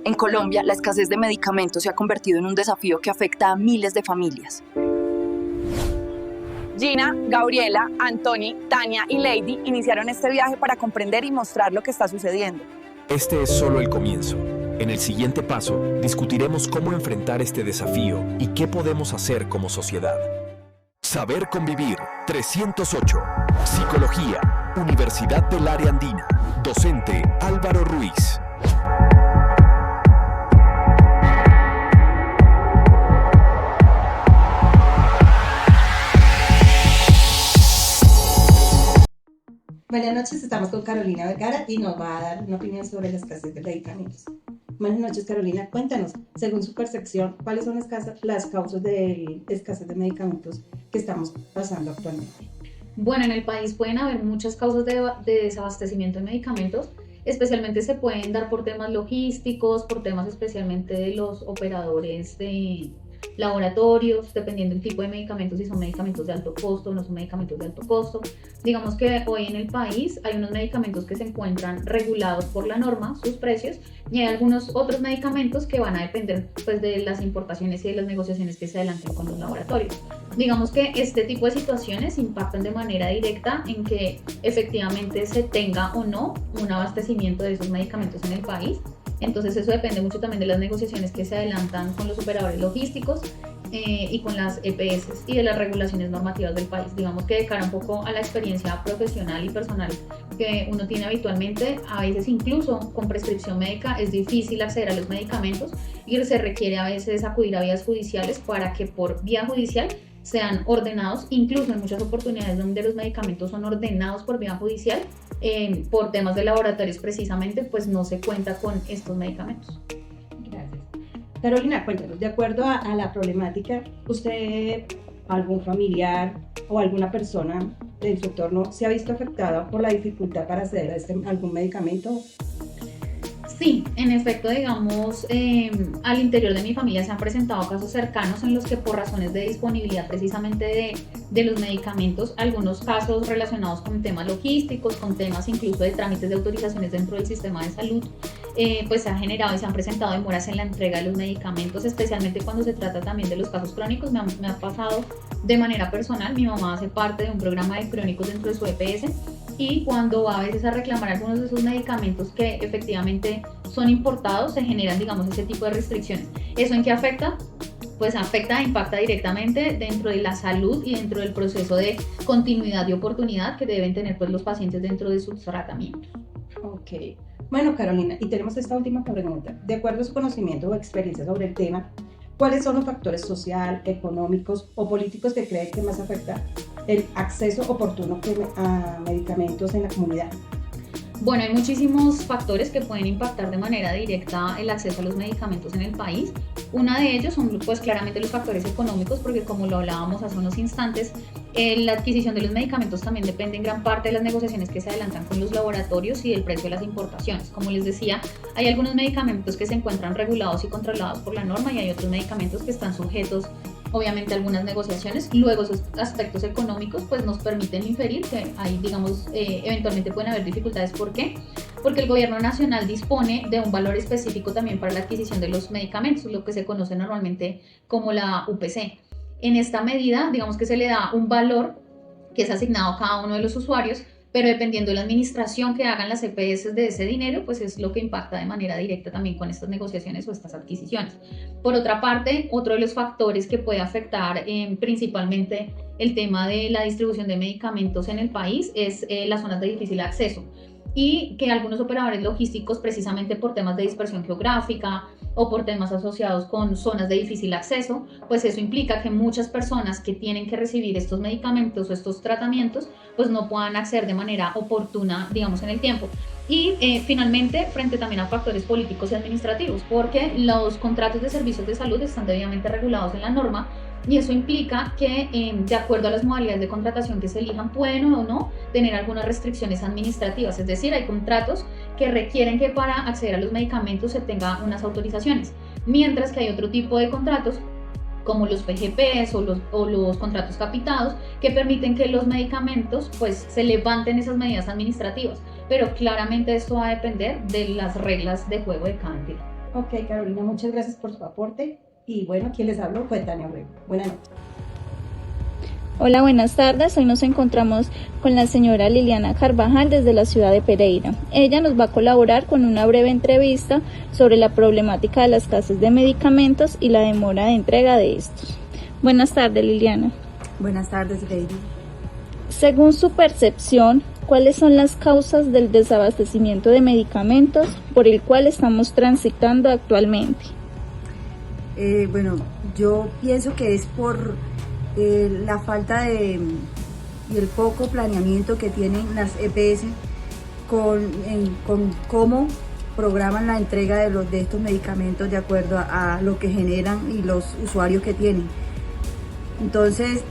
En Colombia, la escasez de medicamentos se ha convertido en un desafío que afecta a miles de familias. Gina, Gabriela, Anthony, Tania y Lady iniciaron este viaje para comprender y mostrar lo que está sucediendo. Este es solo el comienzo. En el siguiente paso, discutiremos cómo enfrentar este desafío y qué podemos hacer como sociedad. Saber convivir 308. Psicología, Universidad del Área Andina. Docente Álvaro Ruiz. Buenas noches, estamos con Carolina Vergara y nos va a dar una opinión sobre la escasez de medicamentos. Buenas noches, Carolina, cuéntanos, según su percepción, ¿cuáles son las causas de escasez de medicamentos que estamos pasando actualmente? Bueno, en el país pueden haber muchas causas de desabastecimiento de medicamentos, especialmente se pueden dar por temas logísticos, por temas especialmente de los operadores de laboratorios, dependiendo del tipo de medicamentos, si son medicamentos de alto costo o no son medicamentos de alto costo. Digamos que hoy en el país hay unos medicamentos que se encuentran regulados por la norma, sus precios, y hay algunos otros medicamentos que van a depender pues, de las importaciones y de las negociaciones que se adelanten con los laboratorios. Digamos que este tipo de situaciones impactan de manera directa en que efectivamente se tenga o no un abastecimiento de esos medicamentos en el país. Entonces eso depende mucho también de las negociaciones que se adelantan con los operadores logísticos y con las EPS y de las regulaciones normativas del país. Digamos que de cara un poco a la experiencia profesional y personal que uno tiene habitualmente, a veces incluso con prescripción médica es difícil acceder a los medicamentos y se requiere a veces acudir a vías judiciales para que por vía judicial sean ordenados, incluso en muchas oportunidades donde los medicamentos son ordenados por vía judicial, por temas de laboratorios precisamente, pues no se cuenta con estos medicamentos. Gracias. Carolina, cuéntanos, de acuerdo a la problemática, ¿usted, algún familiar o alguna persona de su entorno se ha visto afectada por la dificultad para acceder a algún medicamento? Sí, en efecto, digamos, al interior de mi familia se han presentado casos cercanos en los que por razones de disponibilidad precisamente de los medicamentos, algunos casos relacionados con temas logísticos, con temas incluso de trámites de autorizaciones dentro del sistema de salud, pues se ha generado y se han presentado demoras en la entrega de los medicamentos, especialmente cuando se trata también de los casos crónicos. Me ha pasado de manera personal, mi mamá hace parte de un programa de crónicos dentro de su EPS, y cuando va a veces a reclamar algunos de esos medicamentos que efectivamente son importados, se generan, digamos, ese tipo de restricciones. ¿Eso en qué afecta? Pues impacta directamente dentro de la salud y dentro del proceso de continuidad y oportunidad que deben tener pues, los pacientes dentro de sus tratamientos. Ok. Bueno, Carolina, y tenemos esta última pregunta. De acuerdo a su conocimiento o experiencia sobre el tema, ¿cuáles son los factores social, económicos o políticos que cree que más afecta el acceso oportuno a medicamentos en la comunidad? Bueno, hay muchísimos factores que pueden impactar de manera directa el acceso a los medicamentos en el país. Uno de ellos son pues claramente los factores económicos, porque como lo hablábamos hace unos instantes, la adquisición de los medicamentos también depende en gran parte de las negociaciones que se adelantan con los laboratorios y del precio de las importaciones. Como les decía, hay algunos medicamentos que se encuentran regulados y controlados por la norma y hay otros medicamentos que están sujetos obviamente algunas negociaciones. Luego esos aspectos económicos pues nos permiten inferir que hay, digamos, eventualmente pueden haber dificultades. ¿Por qué? Porque el gobierno nacional dispone de un valor específico también para la adquisición de los medicamentos, lo que se conoce normalmente como la UPC. En esta medida, digamos que se le da un valor que es asignado a cada uno de los usuarios, pero dependiendo de la administración que hagan las EPS de ese dinero, pues es lo que impacta de manera directa también con estas negociaciones o estas adquisiciones. Por otra parte, otro de los factores que puede afectar principalmente el tema de la distribución de medicamentos en el país es las zonas de difícil acceso, y que algunos operadores logísticos, precisamente por temas de dispersión geográfica o por temas asociados con zonas de difícil acceso, pues eso implica que muchas personas que tienen que recibir estos medicamentos o estos tratamientos, pues no puedan acceder de manera oportuna, digamos, en el tiempo. Y finalmente, frente también a factores políticos y administrativos, porque los contratos de servicios de salud están debidamente regulados en la norma, y eso implica que de acuerdo a las modalidades de contratación que se elijan pueden o no tener algunas restricciones administrativas, es decir, hay contratos que requieren que para acceder a los medicamentos se tenga unas autorizaciones, mientras que hay otro tipo de contratos como los PGPs o los contratos capitados que permiten que los medicamentos pues se levanten esas medidas administrativas, pero claramente esto va a depender de las reglas de juego de cada entidad. Ok, Carolina, muchas gracias por su aporte. Y bueno, quien les habló fue Tania Orrego. Buenas noches. Hola, buenas tardes. Hoy nos encontramos con la señora Liliana Carvajal desde la ciudad de Pereira. Ella nos va a colaborar con una breve entrevista sobre la problemática de la escasez de medicamentos y la demora de entrega de estos. Buenas tardes, Liliana. Buenas tardes, Lady. Según su percepción, ¿cuáles son las causas del desabastecimiento de medicamentos por el cual estamos transitando actualmente? Bueno, yo pienso que es por la falta y el poco planeamiento que tienen las EPS con cómo programan la entrega de estos medicamentos de acuerdo a lo que generan y los usuarios que tienen. Entonces,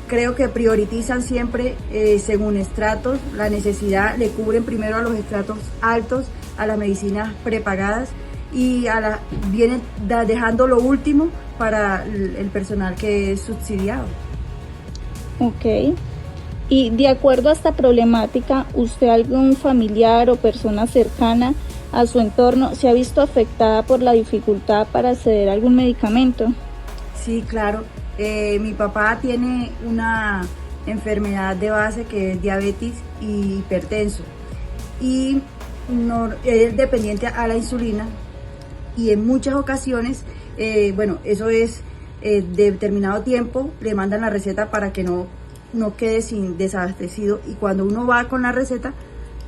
creo que priorizan siempre según estratos, la necesidad, le cubren primero a los estratos altos, a las medicinas prepagadas y vienen dejando lo último para el personal que es subsidiado. Ok. Y de acuerdo a esta problemática, ¿usted, algún familiar o persona cercana a su entorno, se ha visto afectada por la dificultad para acceder a algún medicamento? Sí, claro. Mi papá tiene una enfermedad de base que es diabetes y hipertenso y es dependiente a la insulina y en muchas ocasiones, eso es de determinado tiempo, le mandan la receta para que no quede sin desabastecido y cuando uno va con la receta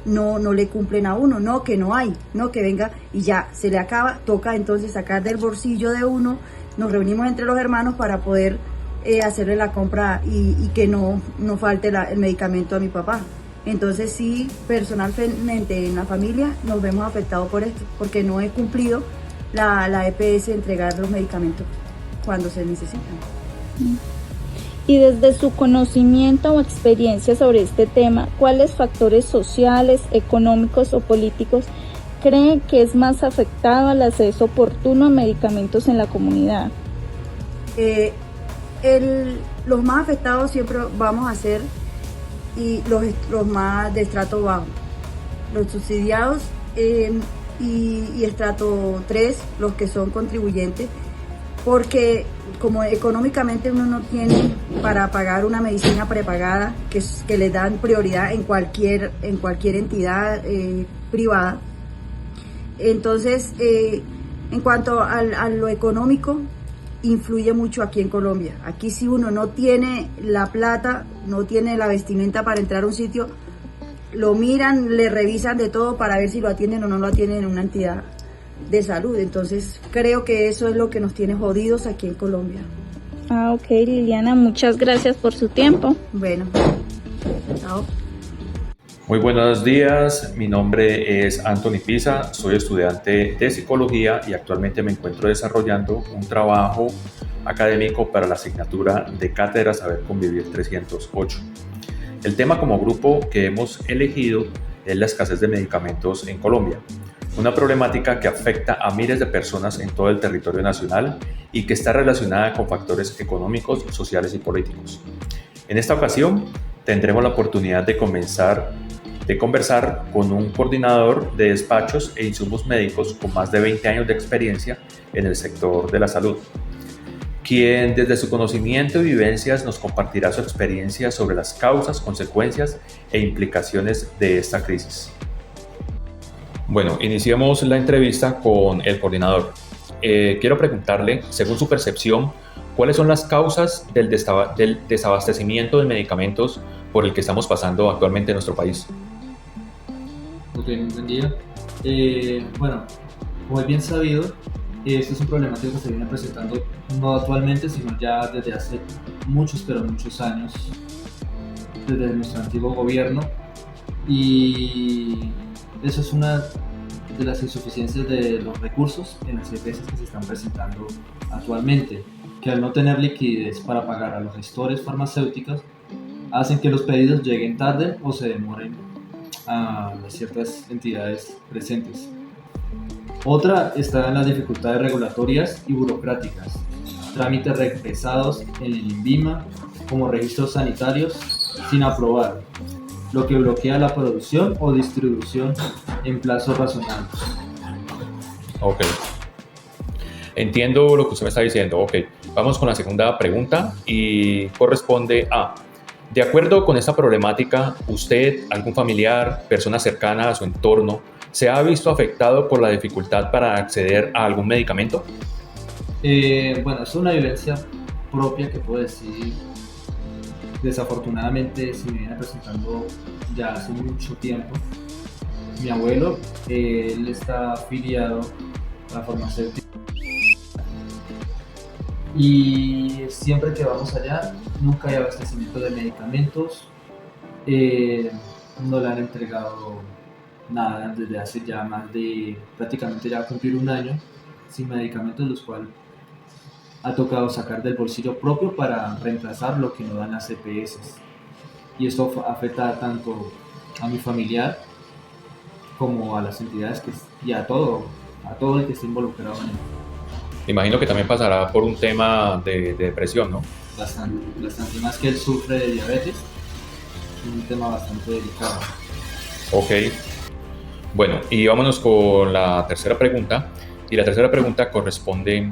no le cumplen a uno, no que no hay, no que venga y ya se le acaba, toca entonces sacar del bolsillo de uno. Nos reunimos entre los hermanos para poder hacerle la compra y que no falte el medicamento a mi papá. Entonces sí, personalmente en la familia nos vemos afectados por esto, porque no he cumplido la EPS entregar los medicamentos cuando se necesitan. Y desde su conocimiento o experiencia sobre este tema, ¿cuáles factores sociales, económicos o políticos creen que es más afectado al acceso oportuno a medicamentos en la comunidad? Los más afectados siempre vamos a ser y los más de estrato bajo, los subsidiados y estrato 3, los que son contribuyentes, porque como económicamente uno no tiene para pagar una medicina prepagada que le dan prioridad en cualquier entidad privada. Entonces, en cuanto a lo económico, influye mucho aquí en Colombia. Aquí si uno no tiene la plata, no tiene la vestimenta para entrar a un sitio, lo miran, le revisan de todo para ver si lo atienden o no lo atienden en una entidad de salud. Entonces, creo que eso es lo que nos tiene jodidos aquí en Colombia. Ok, Liliana, muchas gracias por su tiempo. Bueno, chao. Muy buenos días, mi nombre es Anthony Pisa, soy estudiante de psicología y actualmente me encuentro desarrollando un trabajo académico para la asignatura de Cátedra Saber Convivir 308. El tema como grupo que hemos elegido es la escasez de medicamentos en Colombia, una problemática que afecta a miles de personas en todo el territorio nacional y que está relacionada con factores económicos, sociales y políticos. En esta ocasión tendremos la oportunidad de conversar con un coordinador de despachos e insumos médicos con más de 20 años de experiencia en el sector de la salud, quien desde su conocimiento y vivencias nos compartirá su experiencia sobre las causas, consecuencias e implicaciones de esta crisis. Bueno, iniciamos la entrevista con el coordinador. Quiero preguntarle, según su percepción, ¿cuáles son las causas del desabastecimiento de medicamentos por el que estamos pasando actualmente en nuestro país? Ok, muy buen día. Como es bien sabido, este es un problemático que se viene presentando no actualmente, sino ya desde hace muchos años, desde nuestro antiguo gobierno, y eso es una de las insuficiencias de los recursos en las EPS que se están presentando actualmente, que al no tener liquidez para pagar a los gestores farmacéuticos, hacen que los pedidos lleguen tarde o se demoren a ciertas entidades presentes. Otra está en las dificultades regulatorias y burocráticas, trámites pesados en el INVIMA como registros sanitarios sin aprobar, lo que bloquea la producción o distribución en plazos razonables. Ok. Entiendo lo que usted me está diciendo. Ok, vamos con la segunda pregunta y corresponde a, de acuerdo con esta problemática, ¿usted, algún familiar, persona cercana a su entorno, se ha visto afectado por la dificultad para acceder a algún medicamento? Bueno, es una vivencia propia que puedo decir, desafortunadamente se me viene presentando ya hace mucho tiempo. Mi abuelo, él está afiliado a la farmacéutica y siempre que vamos allá nunca hay abastecimiento de medicamentos, no le han entregado nada desde hace ya más de prácticamente ya cumplir un año sin medicamentos, los cuales ha tocado sacar del bolsillo propio para reemplazar lo que no dan las EPS. Y esto afecta tanto a mi familiar como a las entidades y a todo el que esté involucrado en él. Imagino que también pasará por un tema de depresión, ¿no? Bastante, más que él sufre de diabetes, es un tema bastante delicado. Ok. Bueno, y vámonos con la tercera pregunta. Y la tercera pregunta corresponde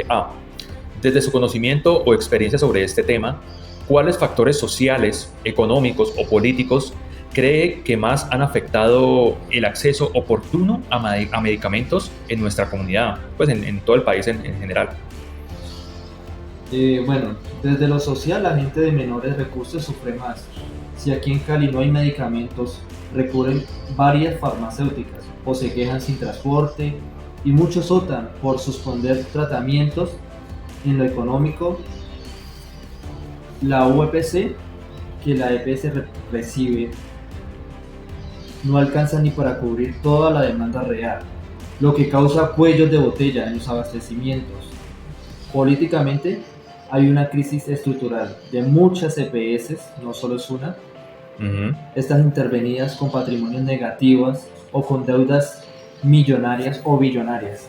a, desde su conocimiento o experiencia sobre este tema, ¿cuáles factores sociales, económicos o políticos cree que más han afectado el acceso oportuno a medicamentos en nuestra comunidad, pues en todo el país en general? Bueno, desde lo social, la gente de menores recursos sufre más. Si aquí en Cali no hay medicamentos, recurren varias farmacéuticas o se quejan sin transporte, y muchos optan por suspender tratamientos. En lo económico, la UEPC que la EPS recibe no alcanza ni para cubrir toda la demanda real, lo que causa cuellos de botella en los abastecimientos. Políticamente, hay una crisis estructural de muchas EPS, no solo es una. Estas intervenidas con patrimonios negativos o con deudas millonarias o billonarias,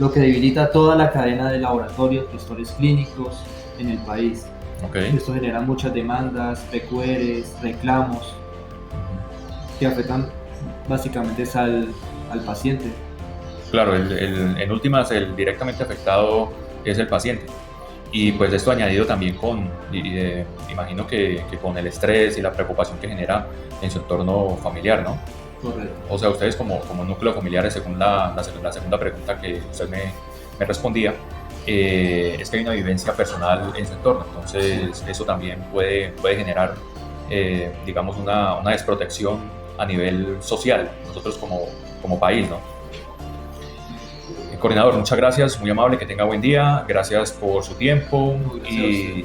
lo que debilita toda la cadena de laboratorios, gestores clínicos en el país. Esto genera muchas demandas, PQRs, reclamos, que afectan básicamente al paciente. Claro, en últimas el directamente afectado es el paciente. Y pues esto añadido también imagino que con el estrés y la preocupación que genera en su entorno familiar, ¿no? Correcto. O sea, ustedes como núcleo familiar, según la segunda pregunta que usted me respondía, es que hay una vivencia personal en su entorno. Entonces eso también puede generar, digamos, una desprotección a nivel social, nosotros como país, ¿no? Coordinador, muchas gracias, muy amable, que tenga buen día, gracias por su tiempo y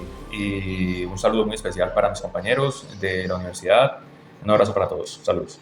un saludo muy especial para mis compañeros de la universidad. Un abrazo para todos, saludos.